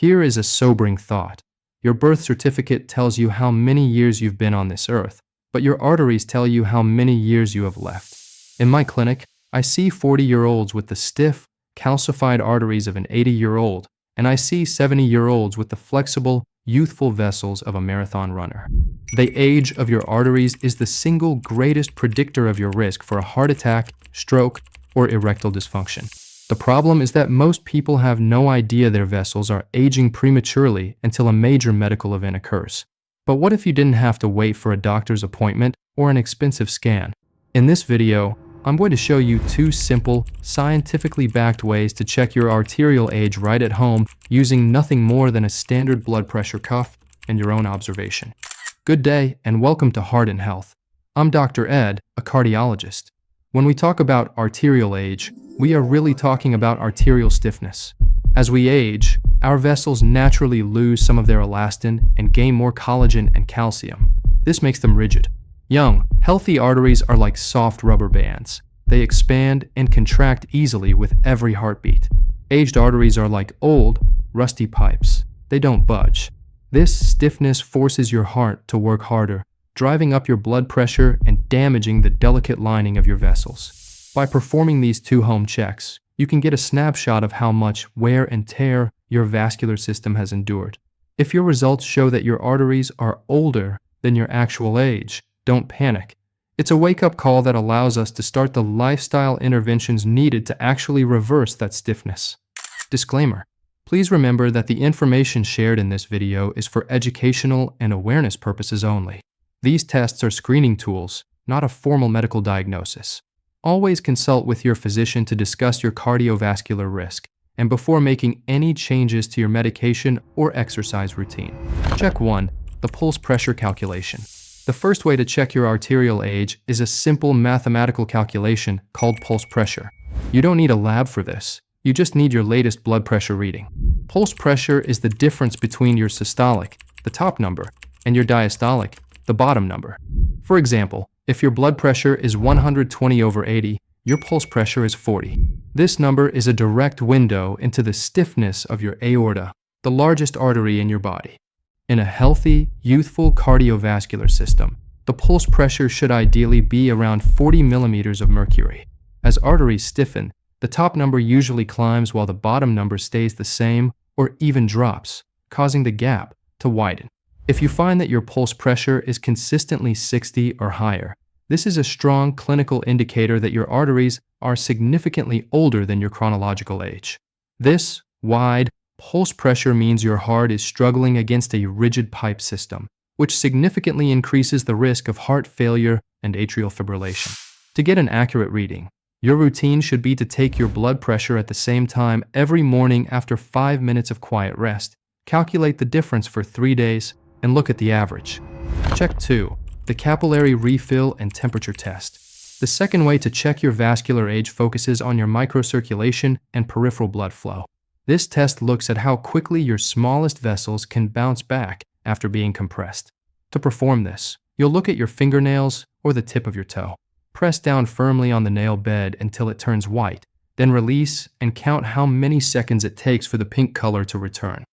Here is a sobering thought. Your birth certificate tells you how many years you've been on this earth, but your arteries tell you how many years you have left. In my clinic, I see 40-year-olds with the stiff, calcified arteries of an 80-year-old, and I see 70-year-olds with the flexible, youthful vessels of a marathon runner. The age of your arteries is the single greatest predictor of your risk for a heart attack, stroke, or erectile dysfunction. The problem is that most people have no idea their vessels are aging prematurely until a major medical event occurs. But what if you didn't have to wait for a doctor's appointment or an expensive scan? In this video, I'm going to show you 2 simple, scientifically backed ways to check your arterial age right at home using nothing more than a standard blood pressure cuff and your own observation. Good day and welcome to Heart and Health. I'm Dr. Ed, a cardiologist. When we talk about arterial age, we are really talking about arterial stiffness. As we age, our vessels naturally lose some of their elastin and gain more collagen and calcium. This makes them rigid. Young, healthy arteries are like soft rubber bands. They expand and contract easily with every heartbeat. Aged arteries are like old, rusty pipes. They don't budge. This stiffness forces your heart to work harder, driving up your blood pressure and damaging the delicate lining of your vessels. By performing these 2 home checks, you can get a snapshot of how much wear and tear your vascular system has endured. If your results show that your arteries are older than your actual age, don't panic. It's a wake-up call that allows us to start the lifestyle interventions needed to actually reverse that stiffness. Disclaimer: please remember that the information shared in this video is for educational and awareness purposes only. These tests are screening tools, not a formal medical diagnosis. Always consult with your physician to discuss your cardiovascular risk and before making any changes to your medication or exercise routine. Check 1. The pulse pressure calculation. The first way to check your arterial age is a simple mathematical calculation called pulse pressure. You don't need a lab for this. You just need your latest blood pressure reading. Pulse pressure is the difference between your systolic, the top number, and your diastolic, the bottom number. For example, if your blood pressure is 120/80, your pulse pressure is 40. This number is a direct window into the stiffness of your aorta, the largest artery in your body. In a healthy, youthful cardiovascular system, the pulse pressure should ideally be around 40 millimeters of mercury. As arteries stiffen, the top number usually climbs while the bottom number stays the same or even drops, causing the gap to widen. If you find that your pulse pressure is consistently 60 or higher, this is a strong clinical indicator that your arteries are significantly older than your chronological age. This wide pulse pressure means your heart is struggling against a rigid pipe system, which significantly increases the risk of heart failure and atrial fibrillation. To get an accurate reading, your routine should be to take your blood pressure at the same time every morning after 5 minutes of quiet rest. Calculate the difference for 3 days and look at the average. Check 2. The capillary refill and temperature test. The second way to check your vascular age focuses on your microcirculation and peripheral blood flow. This test looks at how quickly your smallest vessels can bounce back after being compressed. To perform this, you'll look at your fingernails or the tip of your toe. Press down firmly on the nail bed until it turns white, then release and count how many seconds it takes for the pink color to return.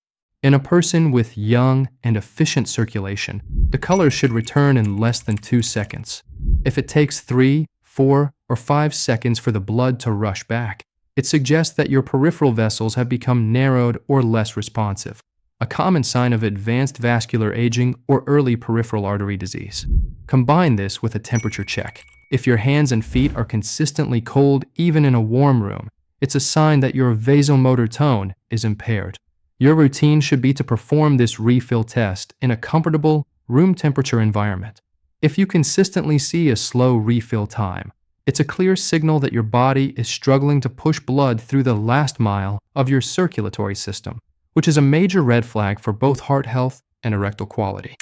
In a person with young and efficient circulation, the color should return in less than 2 seconds. If it takes 3, 4, or 5 seconds for the blood to rush back, it suggests that your peripheral vessels have become narrowed or less responsive, a common sign of advanced vascular aging or early peripheral artery disease. Combine this with a temperature check. If your hands and feet are consistently cold even in a warm room, it's a sign that your vasomotor tone is impaired. Your routine should be to perform this refill test in a comfortable, room temperature environment. If you consistently see a slow refill time, it's a clear signal that your body is struggling to push blood through the last mile of your circulatory system, which is a major red flag for both heart health and erectile quality.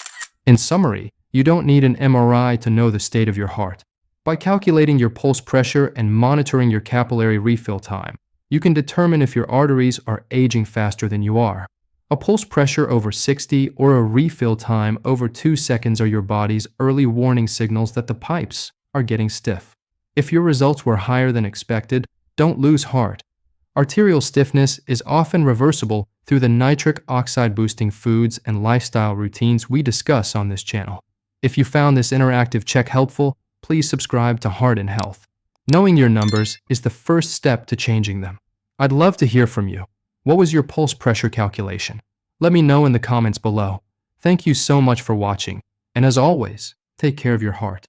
In summary, you don't need an MRI to know the state of your heart. By calculating your pulse pressure and monitoring your capillary refill time, you can determine if your arteries are aging faster than you are. A pulse pressure over 60 or a refill time over 2 seconds are your body's early warning signals that the pipes are getting stiff. If your results were higher than expected, don't lose heart. Arterial stiffness is often reversible through the nitric oxide boosting foods and lifestyle routines we discuss on this channel. If you found this interactive check helpful, please subscribe to Heart and Health. Knowing your numbers is the first step to changing them. I'd love to hear from you. What was your pulse pressure calculation? Let me know in the comments below. Thank you so much for watching, and as always, take care of your heart.